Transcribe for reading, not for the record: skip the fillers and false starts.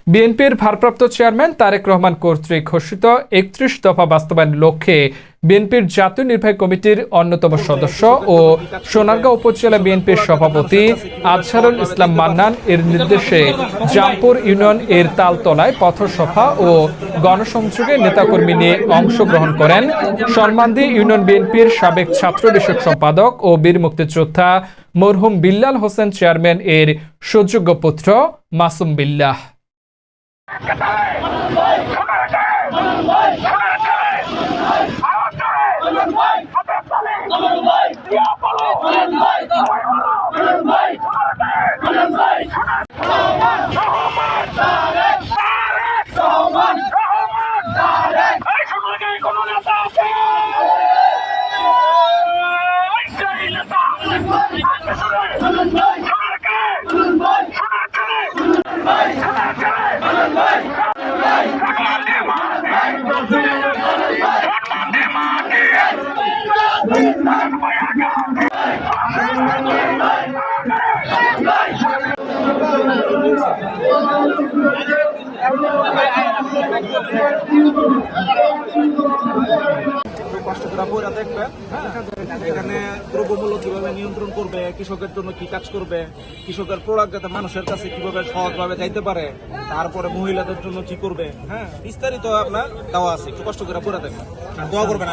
বিএনপির ভারপ্রাপ্ত চেয়ারম্যান তারেক রহমান কর্তৃক ঘোষিত ৩১ দফা বাস্তবায়নের লক্ষ্যে বিএনপির জাতীয় নির্বাহী কমিটির অন্যতম সদস্য ও সোনারগাঁও উপজেলা বিএনপির সভাপতি আজহারুল ইসলাম মান্নান এর নির্দেশে জামপুর ইউনিয়ন এর তালতলায় পথসভা ও গণসংযোগে নেতাকর্মী নিয়ে অংশগ্রহণ করেন সরমান্দি ইউনিয়ন বিএনপির সাবেক ছাত্র বিষয়ক সম্পাদক ও বীর মুক্তিযোদ্ধা মরহুম বিল্লাল হোসেন চেয়ারম্যান এর সুযোগ্য পুত্র মাসুম বিল্লাহ। এখানে দ্রব্যমূল্য কিভাবে নিয়ন্ত্রণ করবে, কৃষকের জন্য কি কাজ করবে, কৃষকের প্রোডাক্ট যাতে মানুষের কাছে কিভাবে সহজভাবে যাইতে পারে, তারপরে মহিলাদের জন্য কি করবে, হ্যাঁ বিস্তারিত আপনার দেওয়া আছে। একটু কষ্ট করে পড়ে দেখবেন, দোয়া করবেন।